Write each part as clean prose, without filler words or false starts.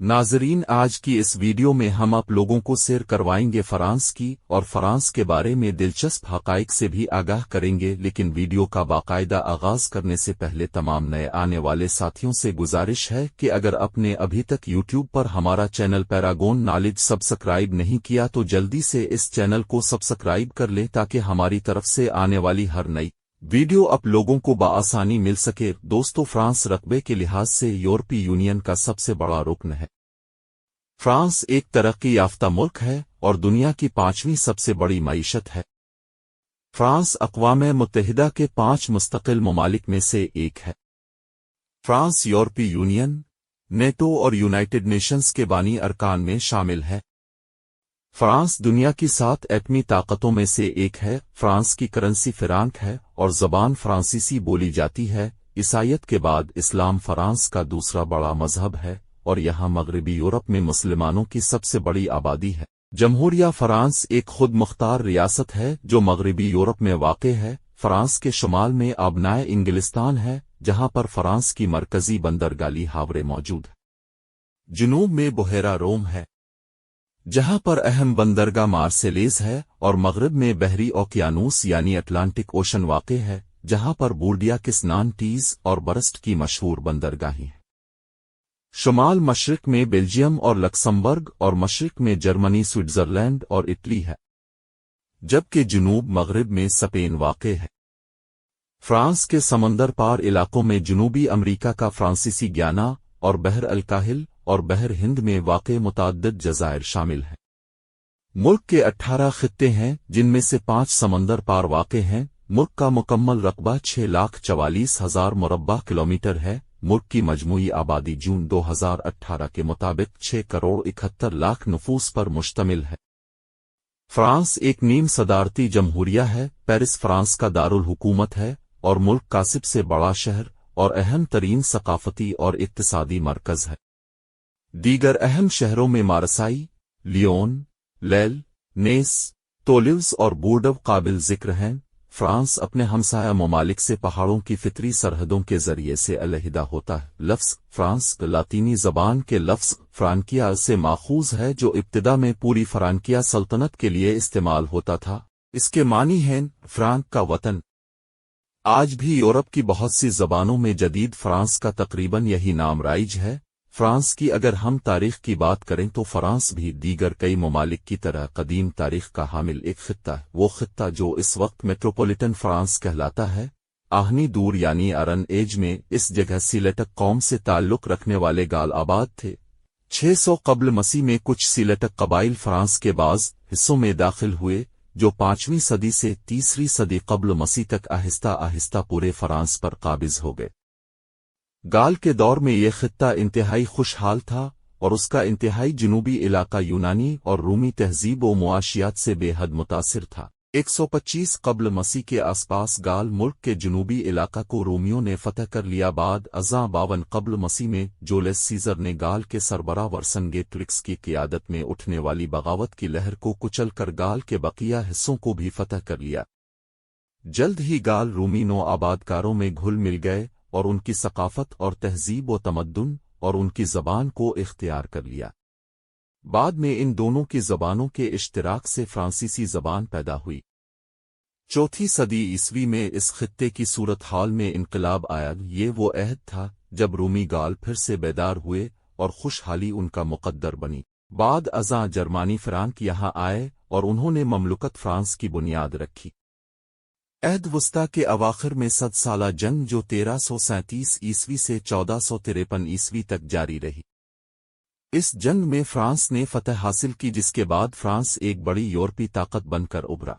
नाजरीन, आज की इस वीडियो में हम आप लोगों को सैर करवाएंगे फ्रांस की और फ्रांस के बारे में दिलचस्प हक़ाइक़ से भी आगाह करेंगे। लेकिन वीडियो का बाकायदा आगाज करने से पहले तमाम नए आने वाले साथियों से गुजारिश है कि अगर आपने अभी तक यूट्यूब पर हमारा चैनल पैरागॉन नॉलेज सब्सक्राइब नहीं किया तो जल्दी से इस चैनल को सब्सक्राइब कर ले ताकि हमारी तरफ से आने वाली हर नई वीडियो आप लोगों को बआसानी मिल सके। दोस्तों, फ्रांस रकबे के लिहाज से यूरोपीय यूनियन का सबसे बड़ा रुकन है। फ्रांस एक तरक्की याफ्ता मुल्क है और दुनिया की 5वीं सबसे बड़ी मईशत है। फ्रांस अक़वाम मुत्तहिदा के 5 मुस्तकिल ममालिक में से एक है। फ्रांस यूरोपीय यूनियन, नेटो और यूनाइटेड नेशंस के बानी अरकान में शामिल है। फ्रांस दुनिया की 7 एटमी ताकतों में से एक है। फ्रांस की करेंसी फ्रांक है और ज़बान फ्रांसीसी बोली जाती है। ईसाईयत के बाद इस्लाम फ्रांस का दूसरा बड़ा मजहब है और यहाँ मगरबी यूरोप में मुसलमानों की सबसे बड़ी आबादी है। जमहूरिया फ्रांस एक खुद मुख्तार रियासत है जो मगरबी यूरोप में वाक़ है। फ्रांस के शुमाल में आबनाए इंग्लिस्तान है जहाँ पर फ्रांस की मरकजी बंदरगाह ली हावरे मौजूद है। जुनूब में बुहेरा रोम है जहाँ पर अहम बंदरगाह मार्सेलेज है और मगरब में बहरी ओकियानूस यानी अटलांटिक ओशन वाक़ है जहाँ पर बूर्डिया किसनान टीज और बरस्ट की मशहूर बंदरगाहें हैं। शुमाल मशरिक में बेल्जियम और लक्समबर्ग और मशरिक में जर्मनी, स्विट्जरलैंड और इटली है, जबकि जुनूब मगरब में स्पेन वाक़ है। फ्रांस के समंदर पार इलाकों में जनूबी अमरीका का फ्रांसीसी ग्याना और बहर अल-काहिल और बहर हिंद में वाक़ मुतअद्दिद जज़ायर शामिल हैं। मुल्क के 18 खित्ते हैं जिनमें से 5 समंदर पार वाक़ हैं। मुल्क का मुकम्मल रकबा 6,44,000 मुरब्बा किलोमीटर है। मुल्क की मजमूई आबादी जून 2018 के मुताबिक 6,71,00,000 नफूस पर मुश्तमिल है। फ्रांस एक नीम सदारती जमहूरिया है। पेरिस फ्रांस का दारुल हुकूमत है और मुल्क का सबसे बड़ा शहर और अहम तरीन सकाफती और इक्तिसादी मरकज है। दीगर अहम शहरों में मार्साई, लियोन, लेल, नेस, तोलिव्स और बूर्डव काबिल जिक्र हैं। फ्रांस अपने हमसाया ममालिक से पहाड़ों की फितरी सरहदों के जरिए से अलहदा होता है। लफ्ज़ फ्रांस लातीनी ज़बान के लफ्ज़ फ्रांकिया से माखूज है जो इब्तिदा में पूरी फ्रांकिया सल्तनत के लिए इस्तेमाल होता था। इसके मानी हैं फ्रांक का वतन। आज भी यूरोप की बहुत सी ज़बानों में जदीद फ्रांस का तकरीबन यही नाम राइज है। फ्रांस की अगर हम तारीख की बात करें तो फ्रांस भी दीगर कई ममालिक की तरह कदीम तारीख का हामिल एक खित्ता है। वो खित्ता जो इस वक्त मेट्रोपॉलिटन फ्रांस कहलाता है। आहनी दूर यानी आयरन एज में इस जगह सिलेटक कौम से ताल्लुक़ रखने वाले गाल आबाद थे। 600 कब्ल मसीह में कुछ सिलेटक कबाइल फ्रांस के बाज़ हिस्सों में दाखिल हुए जो 5वीं सदी से 3री सदी कब्ल मसीह तक आहिस्ता आहिस्ता पूरे फ्रांस पर काबिज हो गए। गाल के दौर में यह खित्ता इंतहाई खुशहाल था और उसका इंतहाई जनूबी इलाका यूनानी और रूमी तहजीब व मुआशियात से बेहद मुतासिर था। 125 कब्ल मसीह के आसपास गाल मुल्क के जनूबी इलाका को रोमियों ने फतह कर लिया। बाद अज़ां 52 कब्ल मसीह में जोलियस सीजर ने गाल के सरबराह वर्सिंगेटोरिक्स की क़ियादत में उठने वाली बगावत की लहर को कुचल कर गाल के बकिया हिस्सों को भी फतह कर लिया। जल्द ही गाल रूमी नौ आबादकारों में घुल मिल गए और उनकी सकाफत और तहजीब व तमद्दुन और उनकी ज़बान को इख्तियार कर लिया। बाद में इन दोनों की ज़बानों के इश्तिराक से फ्रांसीसी ज़बान पैदा हुई। 4वीं सदी ईस्वी में इस खित्ते की सूरत हाल में इनकलाब आया। ये वो अहद था जब रूमी गाल फिर से बेदार हुए और खुशहाली उनका मुकद्दर बनी। बाद अज़ां जर्मानी फ्रांक यहाँ आए और उन्होंने ममलुकत फ्रांस की बुनियाद रखी। अहद वस्ता के अवाखिर में 100 साला जंग जो 1337 ईस्वी से 1453 ईस्वी तक जारी रही। इस जंग में फ्रांस ने फतह हासिल की जिसके बाद फ्रांस एक बड़ी यूरोपीय ताकत बनकर उभरा।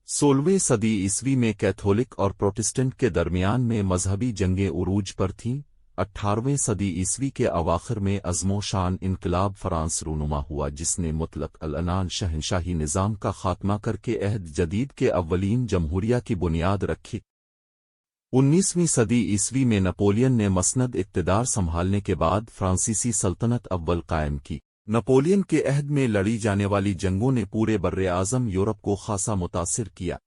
16वीं सदी ईस्वी में कैथोलिक और प्रोटेस्टेंट के दरमियान में मजहबी जंगें उरूज पर थीं। 18वीं सदी ईस्वी के अवाखिर में अज़्मो शान इनकलाब फ्रांस रूनुमा हुआ जिसने मुतलक अल-अनान शहंशाही निज़ाम का खात्मा करके अहद जदीद के अव्वलीन जमहूरिया की बुनियाद रखी। 19वीं सदी ईस्वी में नपोलियन ने मसनद इक़्तिदार संभालने के बाद फ्रांसीसी सल्तनत अव्वल कायम की। नपोलियन के अहद में लड़ी जाने वाली जंगों ने पूरे बर्रे-आज़म यूरोप को खासा मुतासिर किया।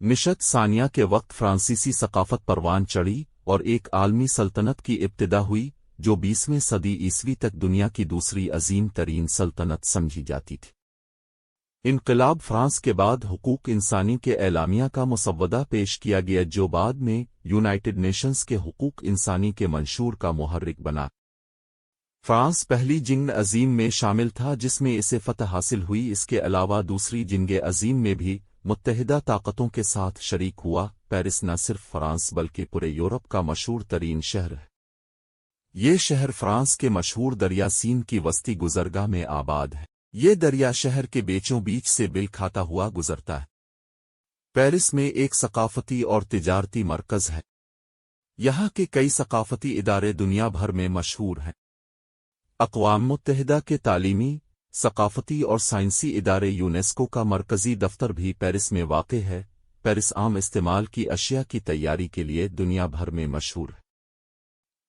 निशत सानिया के वक्त फ्रांसीसी सकाफत परवान चढ़ी और एक आलमी सल्तनत की इब्तिदा हुई जो 20वीं सदी ईस्वी तक दुनिया की दूसरी अजीम तरीन सल्तनत समझी जाती थी। इनकलाब फ्रांस के बाद हुकूक इंसानी के एलामिया का मुसव्वदा पेश किया गया, जो बाद में यूनाइटेड नेशंस के हुकूक इंसानी के मंशूर का मुहर्रिक बना। फ्रांस पहली जिंग अजीम में शामिल था जिसमें इसे फतह हासिल हुई। इसके अलावा दूसरी जिंग अजीम में भी मुत्तहिदा ताकतों के साथ शरीक हुआ। पेरिस न सिर्फ फ्रांस बल्कि पूरे यूरोप का मशहूर तरीन शहर है। ये शहर फ्रांस के मशहूर दरिया सीन की वस्ती गुजरगाह में आबाद है। ये दरिया शहर के बीचों बीच से बिल खाता हुआ गुजरता है। पेरिस में एक सकाफती और तिजारती मरकज है। यहाँ के कई सकाफती इदारे दुनिया भर में मशहूर हैं। अक़वाम मुत्तहिदा के तालीमी, सकाफती और साइंसी इदारे यूनेस्को का मरकजी दफ्तर भी पेरिस में वाक़ है। पेरिस आम इस्तेमाल की अशिया की तैयारी के लिए दुनिया भर में मशहूर है।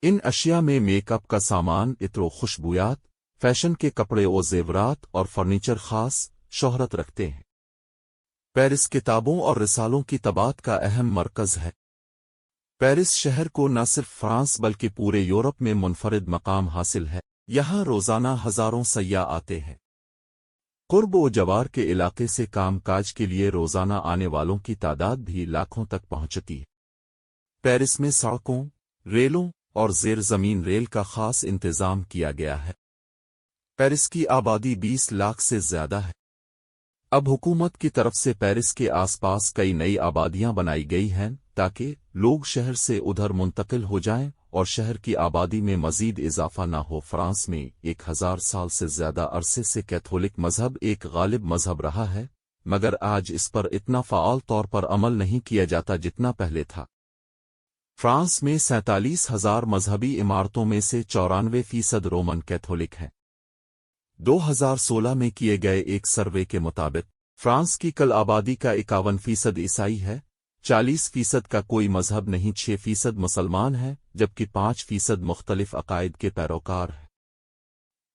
इन अशिया में मेकअप का सामान, इत्र, खुशबूयात, फैशन के कपड़े और जेवरात और फर्नीचर खास शोहरत रखते हैं। पेरिस किताबों और रिसालों की तबात का अहम मरकज है। पेरिस शहर को न सिर्फ फ्रांस बल्कि पूरे यूरोप में मुनफरिद मकाम हासिल है। यहाँ रोज़ाना हज़ारों सय्याह आते हैं। कुर्ब व जवार के इलाके से कामकाज के लिए रोज़ाना आने वालों की तादाद भी लाखों तक पहुँचती है। पेरिस में सड़कों, रेलों और ज़ेर ज़मीन रेल का खास इंतज़ाम किया गया है। पेरिस की आबादी 20 लाख से ज़्यादा है। अब हुकूमत की तरफ से पेरिस के आसपास कई नई आबादियां बनाई गई हैं ताकि लोग शहर से उधर मुंतकिल हो जाएं और शहर की आबादी में मजीद इजाफा न हो। फ्रांस में 1000 साल से ज्यादा अरसे से कैथोलिक मजहब एक गालिब मजहब रहा है, मगर आज इस पर इतना फ़ाल तौर पर अमल नहीं किया जाता जितना पहले था। फ्रांस में 47,000 मजहबी इमारतों में से 94% रोमन कैथोलिक हैं। 2016 में किए गए एक सर्वे के मुताबिक फ्रांस की कल आबादी का 51% ईसाई है, 40% का कोई मजहब नहीं, 6% मुसलमान है, जबकि 5% मुख्तलिफ अकायद के पैरोकार हैं।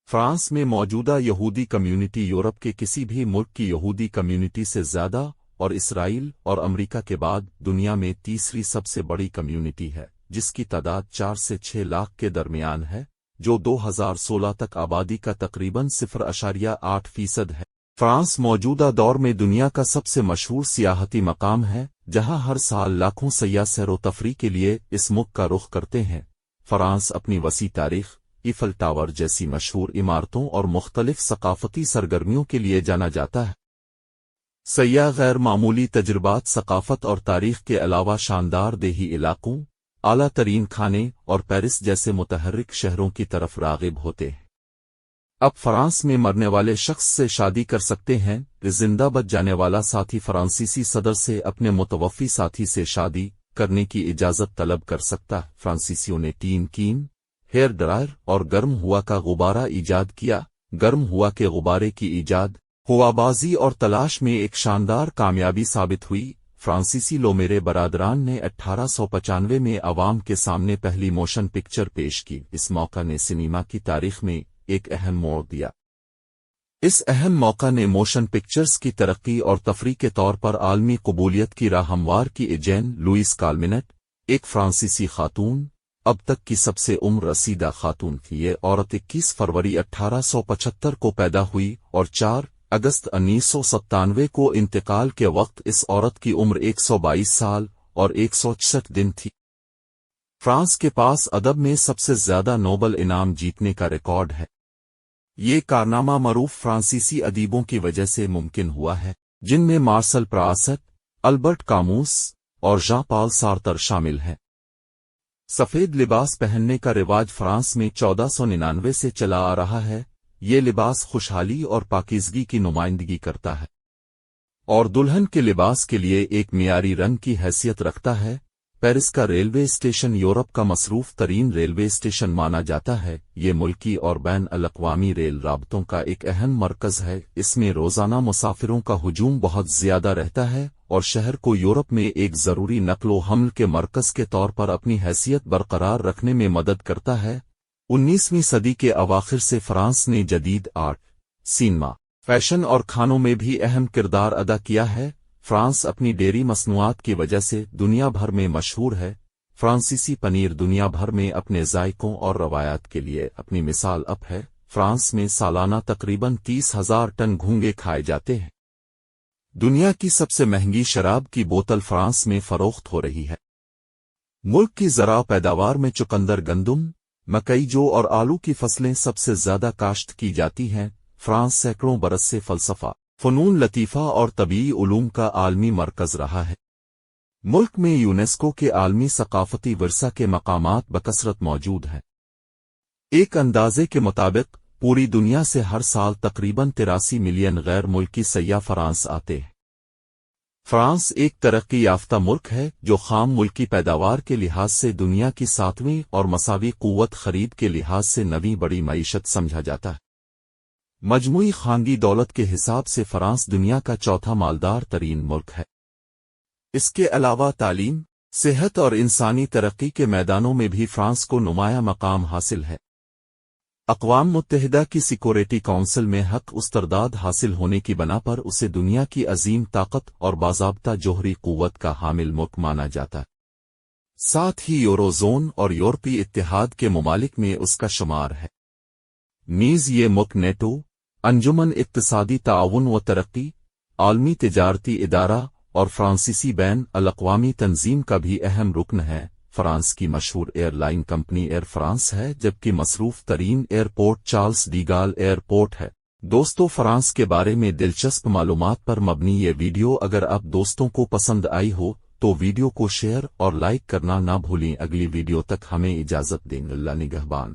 फ्रांस में मौजूदा यहूदी कम्युनिटी यूरोप के किसी भी मुल्क की यहूदी कम्युनिटी से ज़्यादा और इसराइल और अमेरिका के बाद दुनिया में तीसरी सबसे बड़ी कम्युनिटी है, जिसकी तादाद 4 से 6 लाख के दरमियान है, जो 2016 तक आबादी का तकरीबन 0.8% है। फ्रांस मौजूदा दौर में दुनिया का सबसे मशहूर सियाहती मकाम है, जहां हर साल लाखों सय्याह सैरो तफरी के लिए इस मुल्क का रुख करते हैं। फ्रांस अपनी वसी तारीख, ईफल टावर जैसी मशहूर इमारतों और मुख्तलिफ सकाफती सरगर्मियों के लिए जाना जाता है। सय्याह गैर मामूली तजुर्बात, सकाफत और तारीख के अलावा शानदार देही इलाकों, आला तरीन खाने और पेरिस जैसे मुतहर्रिक शहरों की तरफ राग़िब होते हैं। अब फ्रांस में मरने वाले शख्स से शादी कर सकते हैं। जिंदा बच जाने वाला साथी फ्रांसीसी सदर से अपने मुतवफ़ी साथी से शादी करने की इजाज़त तलब कर सकता है। फ्रांसीसियों ने टीन कीन, हेयर ड्रायर और गर्म हुआ का गुब्बारा ईजाद किया। गर्म हुआ के गुब्बारे की ईजाद हवाबाजी और तलाश में एक शानदार कामयाबी साबित हुई। फ्रांसीसी लोमेरे बरादरान ने 1895 में अवाम के सामने पहली मोशन पिक्चर पेश की। इस मौका ने सिनेमा की तारीख में एक अहम मोड़ दिया। इस अहम मौका ने मोशन पिक्चर्स की तरक्की और तफरी के तौर पर आलमी कबूलियत की राह हमवार की। एजेन लुइस काल्मिनेट, एक फ्रांसीसी खातून, अब तक की सबसे उम्र रसीदा खातून थी। ये औरत 21 फरवरी 1875 को पैदा हुई और 4 अगस्त 1997 को इंतकाल के वक्त इस औरत की उम्र 122 साल और 166 दिन थी। फ्रांस के पास अदब में सबसे ज्यादा नोबल इनाम जीतने का रिकॉर्ड है। ये कारनामा मरूफ फ्रांसीसी अदीबों की वजह से मुमकिन हुआ है, जिनमें मार्सल प्रासत, अल्बर्ट कामूस और जां पॉल सार्तर शामिल हैं। सफेद लिबास पहनने का रिवाज फ्रांस में 1499 से चला आ रहा है। ये लिबास खुशहाली और पाकीज़गी की नुमाइंदगी करता है और दुल्हन के लिबास के लिए एक मियारी रंग की हैसियत रखता है। पेरिस का रेलवे स्टेशन यूरोप का मसरूफ तरीन रेलवे स्टेशन माना जाता है। ये मुल्की और बैन अल-अक़वामी रेल राबतों का एक अहम मरकज़ है। इसमें रोज़ाना मुसाफिरों का हुजूम बहुत ज़्यादा रहता है और शहर को यूरोप में एक ज़रूरी नक्लो हमल के मरकज़ के तौर पर अपनी हैसियत बरकरार रखने में मदद करता है। 19वीं सदी के अवाखिर से फ्रांस ने जदीद आर्ट, सिनेमा, फैशन और खानों में भी अहम किरदार अदा किया है। फ्रांस अपनी डेयरी मसनूआत की वजह से दुनिया भर में मशहूर है। فرانسیسی پنیر دنیا بھر میں اپنے ذائقوں اور روایات کے لیے اپنی مثال اب ہے۔ فرانس میں سالانہ تقریباً 30,000 ٹن گھونگے کھائے جاتے ہیں۔ دنیا کی سب سے مہنگی شراب کی بوتل فرانس میں فروخت ہو رہی ہے۔ ملک کی زرعی پیداوار میں چقندر، گندم، مکئی، جو اور آلو کی فصلیں سب سے زیادہ کاشت کی جاتی ہیں۔ فرانس سینکڑوں برس سے فلسفہ، فنون لطیفہ اور طبی علوم کا عالمی مرکز رہا ہے۔ ملک میں یونیسکو کے عالمی ثقافتی ورثہ کے مقامات بکثرت موجود ہیں۔ ایک اندازے کے مطابق پوری دنیا سے ہر سال تقریباً 83 ملین غیر ملکی سیاح فرانس آتے ہیں۔ فرانس ایک ترقی یافتہ ملک ہے جو خام ملکی پیداوار کے لحاظ سے دنیا کی 7ویں اور مساوی قوت خرید کے لحاظ سے 9ویں بڑی معیشت سمجھا جاتا ہے۔ مجموعی خانگی دولت کے حساب سے فرانس دنیا کا چوتھا مالدار ترین ملک ہے۔ اس کے علاوہ تعلیم، صحت اور انسانی ترقی کے میدانوں میں بھی فرانس کو نمایاں مقام حاصل ہے۔ اقوام متحدہ کی سیکورٹی کونسل میں حق استرداد حاصل ہونے کی بنا پر اسے دنیا کی عظیم طاقت اور باضابطہ جوہری قوت کا حامل ملک مانا جاتا ہے۔ ساتھ ہی یورو زون اور یورپی اتحاد کے ممالک میں اس کا شمار ہے۔ نیز یہ ملک نیٹو، انجمن اقتصادی تعاون و ترقی، عالمی تجارتی ادارہ اور فرانسیسی بین الاقوامی تنظیم کا بھی اہم رکن ہے۔ فرانس کی مشہور airline company Air France ہے، جبکہ مصروف ترین airport Charles de Gaulle airport ہے۔ دوستو، فرانس کے بارے میں دلچسپ معلومات پر مبنی یہ ویڈیو اگر آپ دوستوں کو پسند آئی ہو تو ویڈیو کو شیئر اور لائک کرنا نہ بھولیں۔ اگلی ویڈیو تک ہمیں اجازت دیں۔ اللہ نگہبان۔